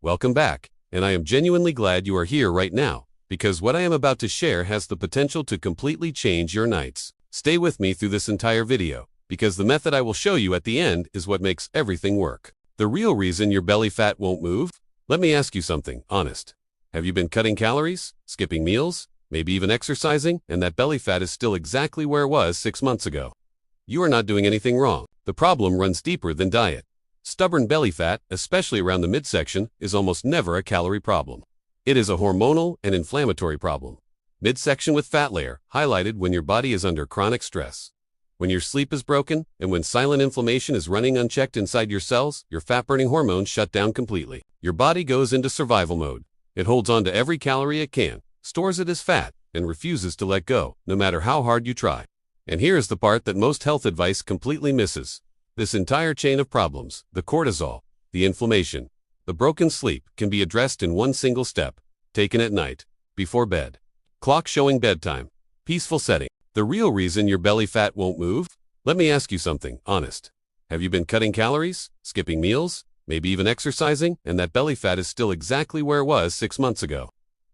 Welcome back, and I am genuinely glad you are here right now, because what I am about to share has the potential to completely change your nights. Stay with me through this entire video, because the method I will show you at the end is what makes everything work. The real reason your belly fat won't move? Let me ask you something, honest. Have you been cutting calories, skipping meals, maybe even exercising, and that belly fat is still exactly where it was 6 months ago? You are not doing anything wrong. The problem runs deeper than diet. Stubborn belly fat, especially around the midsection, is almost never a calorie problem. It is a hormonal and inflammatory problem. Midsection with fat layer, highlighted when your body is under chronic stress. When your sleep is broken, and when silent inflammation is running unchecked inside your cells, your fat-burning hormones shut down completely. Your body goes into survival mode. It holds on to every calorie it can, stores it as fat, and refuses to let go, no matter how hard you try. And here is the part that most health advice completely misses. This entire chain of problems, the cortisol, the inflammation, the broken sleep, can be addressed in one single step, taken at night, before bed. Clock showing bedtime. Peaceful setting. The real reason your belly fat won't move? Let me ask you something, honest. Have you been cutting calories, skipping meals, maybe even exercising, and that belly fat is still exactly where it was 6 months ago?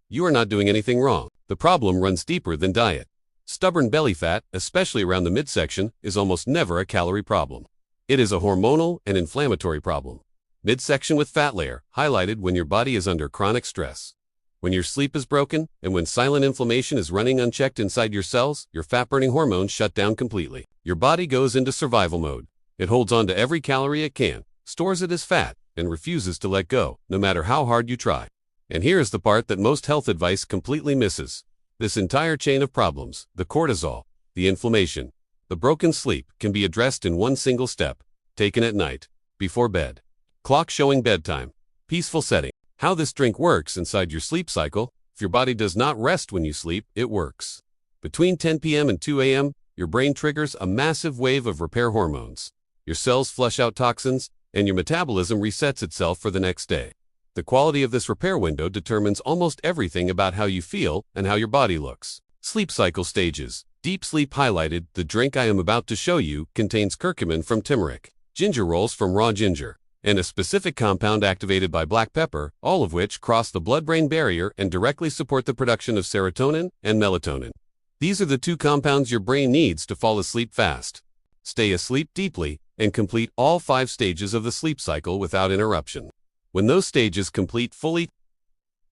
You are not doing anything wrong. The problem runs deeper than diet. Stubborn belly fat, especially around the midsection, is almost never a calorie problem. It is a hormonal and inflammatory problem. Midsection with fat layer, highlighted when your body is under chronic stress. When your sleep is broken, and when silent inflammation is running unchecked inside your cells, your fat-burning hormones shut down completely. Your body goes into survival mode. It holds on to every calorie it can, stores it as fat, and refuses to let go, no matter how hard you try. And here is the part that most health advice completely misses. This entire chain of problems, the cortisol, the inflammation, the broken sleep, can be addressed in one single step, taken at night, before bed. Clock showing bedtime. Peaceful setting. How this drink works inside your sleep cycle: if your body does not rest when you sleep, it works. Between 10 p.m. and 2 a.m., your brain triggers a massive wave of repair hormones. Your cells flush out toxins, and your metabolism resets itself for the next day. The quality of this repair window determines almost everything about how you feel and how your body looks. Sleep cycle stages. Deep sleep highlighted. The drink I am about to show you contains curcumin from turmeric, ginger rolls from raw ginger, and a specific compound activated by black pepper, all of which cross the blood-brain barrier and directly support the production of serotonin and melatonin. These are the two compounds your brain needs to fall asleep fast, stay asleep deeply, and complete all 5 stages of the sleep cycle without interruption. When those stages complete fully,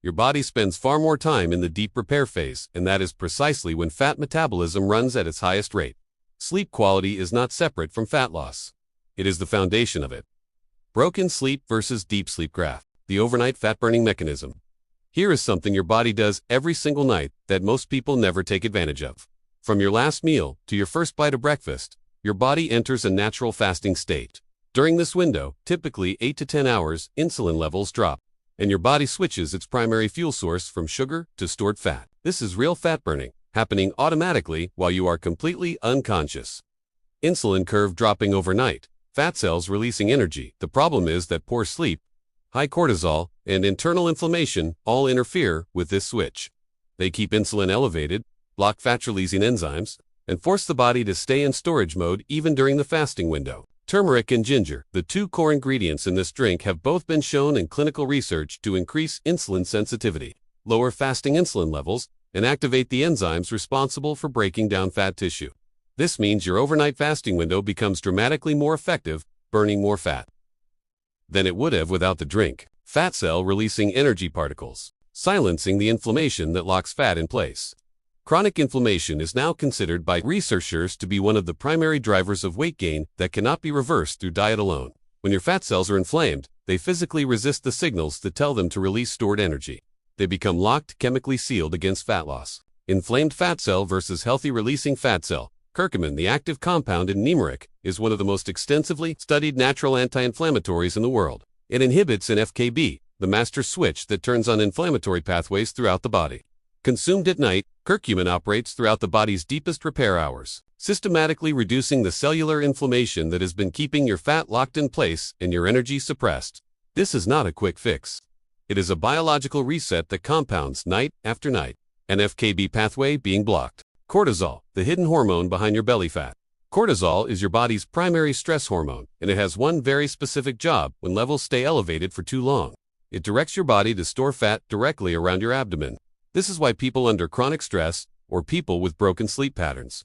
your body spends far more time in the deep repair phase, and that is precisely when fat metabolism runs at its highest rate. Sleep quality is not separate from fat loss. It is the foundation of it. Broken sleep versus deep sleep graph. The overnight fat-burning mechanism. Here is something your body does every single night that most people never take advantage of. From your last meal to your first bite of breakfast, your body enters a natural fasting state. During this window, typically 8 to 10 hours, insulin levels drop, and your body switches its primary fuel source from sugar to stored fat. This is real fat burning, happening automatically while you are completely unconscious. Insulin curve dropping overnight. Fat cells releasing energy. The problem is that poor sleep, high cortisol, and internal inflammation all interfere with this switch. They keep insulin elevated, block fat-releasing enzymes, and force the body to stay in storage mode even during the fasting window. Turmeric and ginger, the 2 core ingredients in this drink, have both been shown in clinical research to increase insulin sensitivity, lower fasting insulin levels, and activate the enzymes responsible for breaking down fat tissue. This means your overnight fasting window becomes dramatically more effective, burning more fat than it would have without the drink. Fat cell releasing energy particles, silencing the inflammation that locks fat in place. Chronic inflammation is now considered by researchers to be one of the primary drivers of weight gain that cannot be reversed through diet alone. When your fat cells are inflamed, they physically resist the signals that tell them to release stored energy. They become locked, chemically sealed against fat loss. Inflamed fat cell versus healthy releasing fat cell. Curcumin, the active compound in turmeric, is one of the most extensively studied natural anti-inflammatories in the world. It inhibits NFKB, the master switch that turns on inflammatory pathways throughout the body. Consumed at night, curcumin operates throughout the body's deepest repair hours, systematically reducing the cellular inflammation that has been keeping your fat locked in place and your energy suppressed. This is not a quick fix. It is a biological reset that compounds night after night. NFKB pathway being blocked. Cortisol, the hidden hormone behind your belly fat. Cortisol is your body's primary stress hormone, and it has one very specific job when levels stay elevated for too long. It directs your body to store fat directly around your abdomen. This is why people under chronic stress, or people with broken sleep patterns,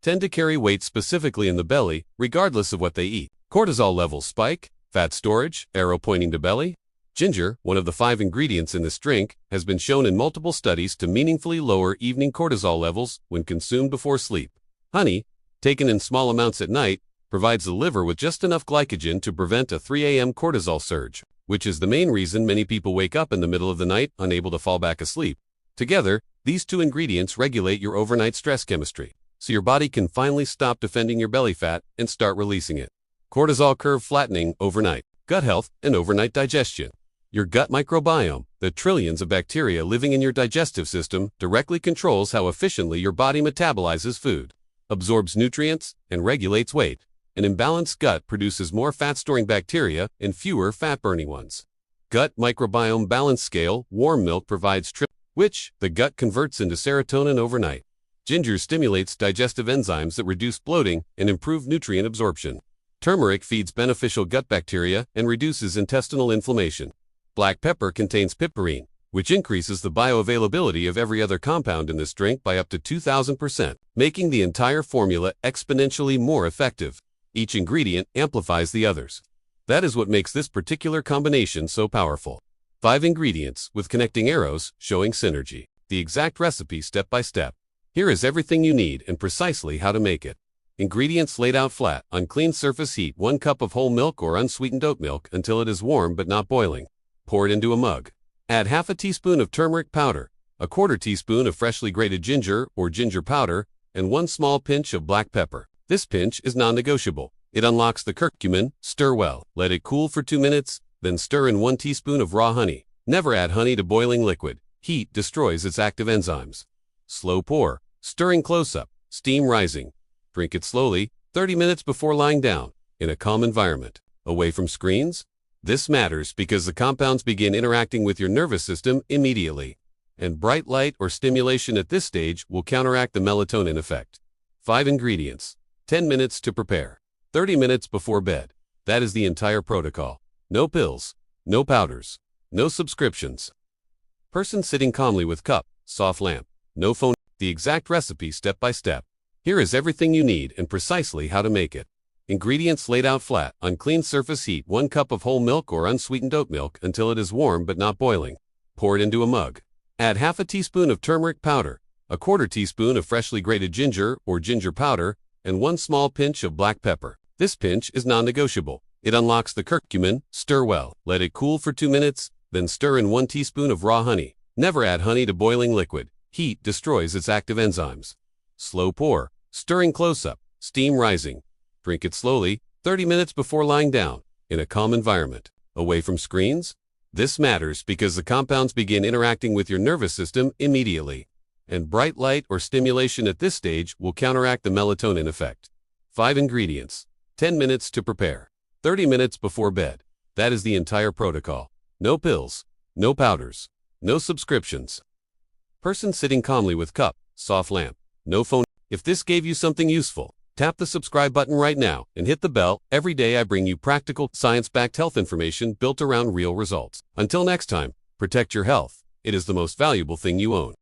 tend to carry weight specifically in the belly, regardless of what they eat. Cortisol levels spike, fat storage, arrow pointing to belly. Ginger, one of the 5 ingredients in this drink, has been shown in multiple studies to meaningfully lower evening cortisol levels when consumed before sleep. Honey, taken in small amounts at night, provides the liver with just enough glycogen to prevent a 3 a.m. cortisol surge, which is the main reason many people wake up in the middle of the night unable to fall back asleep. Together, these 2 ingredients regulate your overnight stress chemistry, so your body can finally stop defending your belly fat and start releasing it. Cortisol curve flattening overnight. Gut health and overnight digestion. Your gut microbiome, the trillions of bacteria living in your digestive system, directly controls how efficiently your body metabolizes food, absorbs nutrients, and regulates weight. An imbalanced gut produces more fat-storing bacteria and fewer fat-burning ones. Gut microbiome balance scale, warm milk provides which the gut converts into serotonin overnight. Ginger stimulates digestive enzymes that reduce bloating and improve nutrient absorption. Turmeric feeds beneficial gut bacteria and reduces intestinal inflammation. Black pepper contains piperine, which increases the bioavailability of every other compound in this drink by up to 2,000%, making the entire formula exponentially more effective. Each ingredient amplifies the others. That is what makes this particular combination so powerful. 5 ingredients with connecting arrows showing synergy. The exact recipe step by step. Here is everything you need and precisely how to make it. Ingredients laid out flat on clean surface. Heat 1 cup of whole milk or unsweetened oat milk until it is warm but not boiling. Pour it into a mug. Add half a teaspoon of turmeric powder, a quarter teaspoon of freshly grated ginger or ginger powder, and 1 small pinch of black pepper. This pinch is non-negotiable. It unlocks the curcumin. Stir well. Let it cool for 2 minutes, then stir in 1 teaspoon of raw honey. Never add honey to boiling liquid. Heat destroys its active enzymes. Slow pour. Stirring close-up. Steam rising. Drink it slowly, 30 minutes before lying down, in a calm environment, away from screens. This matters because the compounds begin interacting with your nervous system immediately, and bright light or stimulation at this stage will counteract the melatonin effect. 5 ingredients. 10 minutes to prepare. 30 minutes before bed. That is the entire protocol. No pills, no powders, no subscriptions. Person sitting calmly with cup, soft lamp, no phone. The exact recipe step by step. Here is everything you need and precisely how to make it. Ingredients laid out flat on clean surface. Heat 1 cup of whole milk or unsweetened oat milk until it is warm but not boiling. Pour it into a mug. Add half a teaspoon of turmeric powder, a quarter teaspoon of freshly grated ginger or ginger powder, and 1 small pinch of black pepper. This pinch is non-negotiable. It unlocks the curcumin. Stir well. Let it cool for 2 minutes, then stir in 1 teaspoon of raw honey. Never add honey to boiling liquid. Heat destroys its active enzymes. Slow pour. Stirring close-up. Steam rising. Drink it slowly, 30 minutes before lying down, in a calm environment, away from screens. This matters because the compounds begin interacting with your nervous system immediately, and bright light or stimulation at this stage will counteract the melatonin effect. 5 ingredients. 10 minutes to prepare. 30 minutes before bed. That is the entire protocol. No pills, no powders, no subscriptions. Person sitting calmly with cup, soft lamp, no phone. If this gave you something useful, tap the subscribe button right now and hit the bell. Every day I bring you practical, science-backed health information built around real results. Until next time, protect your health. It is the most valuable thing you own.